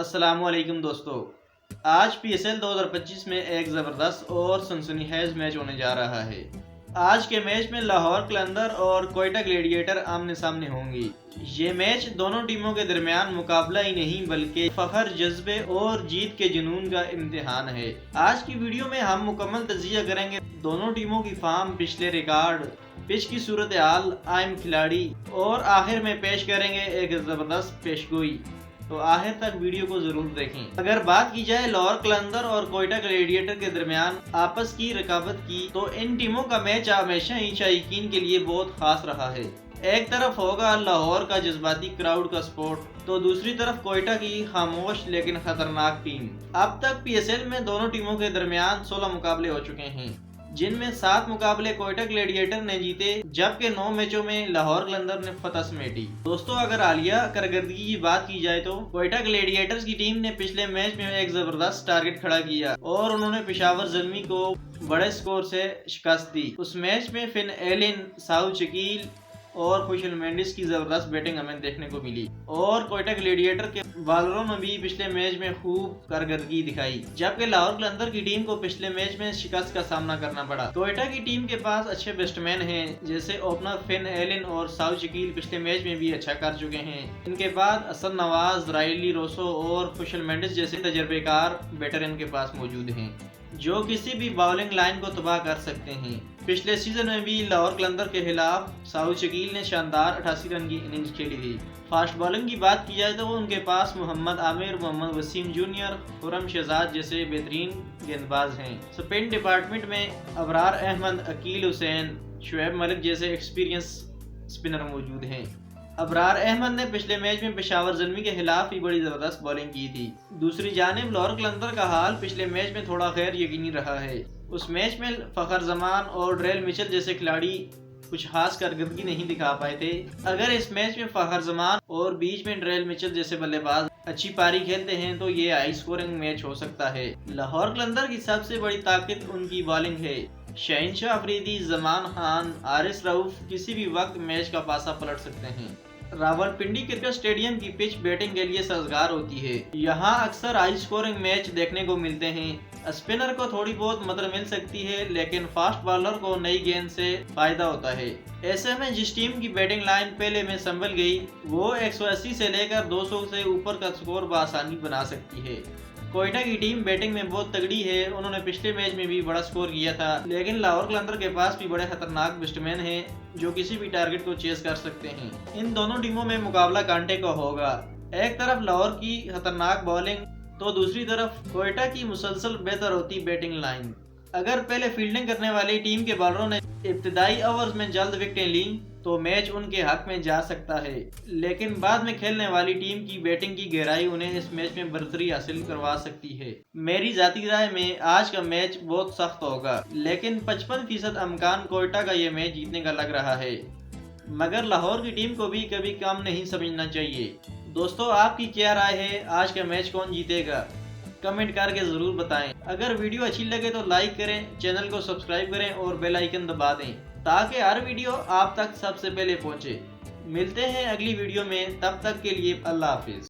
अस्सलाम वालेकुम दोस्तों। आज PSL 2025 में एक ज़बरदस्त और सनसनीखेज मैच होने जा रहा है। आज के मैच में लाहौर कलंदर और कोयटा ग्लेडिएटर आमने सामने होंगी। ये मैच दोनों टीमों के दरमियान मुकाबला ही नहीं बल्कि फखर, जज्बे और जीत के जुनून का इम्तिहान है। आज की वीडियो में हम मुकम्मल तजिया करेंगे दोनों टीमों की फॉर्म, पिछले रिकॉर्ड, पिच की सूरत हाल, अहम खिलाड़ी और आखिर में पेश करेंगे एक ज़बरदस्त पेशगोई। तो आखिर तक वीडियो को जरूर देखें। अगर बात की जाए लाहौर कलंदर और कोयटा ग्लेडिएटर के दरमियान आपस की रकाबत की, तो इन टीमों का मैच हमेशा ही शायकीन के लिए बहुत खास रहा है। एक तरफ होगा लाहौर का जज्बाती क्राउड का सपोर्ट, तो दूसरी तरफ कोयटा की खामोश लेकिन खतरनाक टीम। अब तक PSL में दोनों टीमों के दरमियान 16 मुकाबले हो चुके हैं, जिनमें 7 मुकाबले कोयटा ग्लेडिएटर ने जीते, जबकि 9 मैचों में लाहौर कलंदर ने फतह समेटी। दोस्तों, अगर हालिया कारकर्दगी की बात की जाए तो कोयटा ग्लेडिएटर्स की टीम ने पिछले मैच में एक जबरदस्त टारगेट खड़ा किया और उन्होंने पेशावर ज़ल्मी को बड़े स्कोर से शिकस्त दी। उस मैच में फिन एलिन, साउथ शकील और खुशल मेंडिस की जबरदस्त बैटिंग हमें देखने को मिली और कोयटा ग्लेडिएटर के बॉलरों ने भी पिछले मैच में खूब कारकर्दगी दिखाई, जबकि लाहौर कलंदर की टीम को पिछले मैच में शिकस्त का सामना करना पड़ा। कोयटा की टीम के पास अच्छे बैट्समैन हैं, जैसे ओपनर फिन एलिन और साउथ शकील पिछले मैच में भी अच्छा कर चुके हैं। इनके बाद असद नवाज, रायली रोसो और खुशल मेंडिस जैसे तजर्बेकार बैटर इनके पास मौजूद हैं, जो किसी भी बॉलिंग लाइन को तबाह कर सकते हैं। पिछले सीजन में भी लाहौर कलंदर के खिलाफ साउथ शकील ने शानदार 88 रन की इनिंग्स खेली थी। फास्ट बॉलिंग की बात की जाए तो उनके पास मोहम्मद आमिर, मोहम्मद वसीम जूनियर, खुरम शहजाद जैसे बेहतरीन गेंदबाज हैं। स्पिन डिपार्टमेंट में अबरार अहमद, अकील हुसैन, शुएब मलिक जैसे एक्सपीरियंस स्पिनर मौजूद हैं। अबरार अहमद ने पिछले मैच में पेशावर ज़ल्मी के खिलाफ ही बड़ी ज़बरदस्त बॉलिंग की थी। दूसरी जानिब लाहौर कलंदर का हाल पिछले मैच में थोड़ा गैर यकीनी रहा है। उस मैच में फखर जमान और ड्रेल मिचेल जैसे खिलाड़ी कुछ खास कारकर्दगी नहीं दिखा पाए थे। अगर इस मैच में फखर जमान और बीच में ड्रेल मिचेल जैसे बल्लेबाज अच्छी पारी खेलते हैं तो ये हाई स्कोरिंग मैच हो सकता है। लाहौर कलंदर की सबसे बड़ी ताकत उनकी बॉलिंग है। शहनशाह अफरीदी, जमान खान, आरिस रऊफ किसी भी वक्त मैच का पासा पलट सकते हैं। रावलपिंडी क्रिकेट स्टेडियम की पिच बैटिंग के लिए साजगार होती है। यहाँ अक्सर हाई स्कोरिंग मैच देखने को मिलते हैं। स्पिनर को थोड़ी बहुत मदद मिल सकती है, लेकिन फास्ट बॉलर को नई गेंद से फायदा होता है। ऐसे में जिस टीम की बैटिंग लाइन पहले में संभल गई, वो 180 से लेकर 200 से ऊपर का स्कोर बआसानी बना सकती है। कोयटा की टीम बैटिंग में बहुत तगड़ी है। उन्होंने पिछले मैच में भी बड़ा स्कोर किया था, लेकिन लाहौर कलंदर के पास भी बड़े खतरनाक बैट्समैन हैं जो किसी भी टारगेट को चेस कर सकते हैं। इन दोनों टीमों में मुकाबला कांटे का होगा। एक तरफ लाहौर की खतरनाक बॉलिंग, तो दूसरी तरफ कोयटा की मुसलसल बेहतर होती बैटिंग लाइन। अगर पहले फील्डिंग करने वाली टीम के बॉलरों ने इब्तिदाई ओवर्स में जल्द विकेटें ली तो मैच उनके हक में जा सकता है, लेकिन बाद में खेलने वाली टीम की बैटिंग की गहराई उन्हें इस मैच में बढ़तरी हासिल करवा सकती है। मेरी जाती राय में आज का मैच बहुत सख्त होगा, लेकिन 55% अमकान कोयटा का ये मैच जीतने का लग रहा है, मगर लाहौर की टीम को भी कभी कम नहीं समझना चाहिए। दोस्तों, आपकी क्या राय है? आज का मैच कौन जीतेगा? कमेंट करके ज़रूर बताएं। अगर वीडियो अच्छी लगे तो लाइक करें, चैनल को सब्सक्राइब करें और बेल आइकन दबा दें ताकि हर वीडियो आप तक सबसे पहले पहुंचे। मिलते हैं अगली वीडियो में, तब तक के लिए अल्लाह हाफिज़।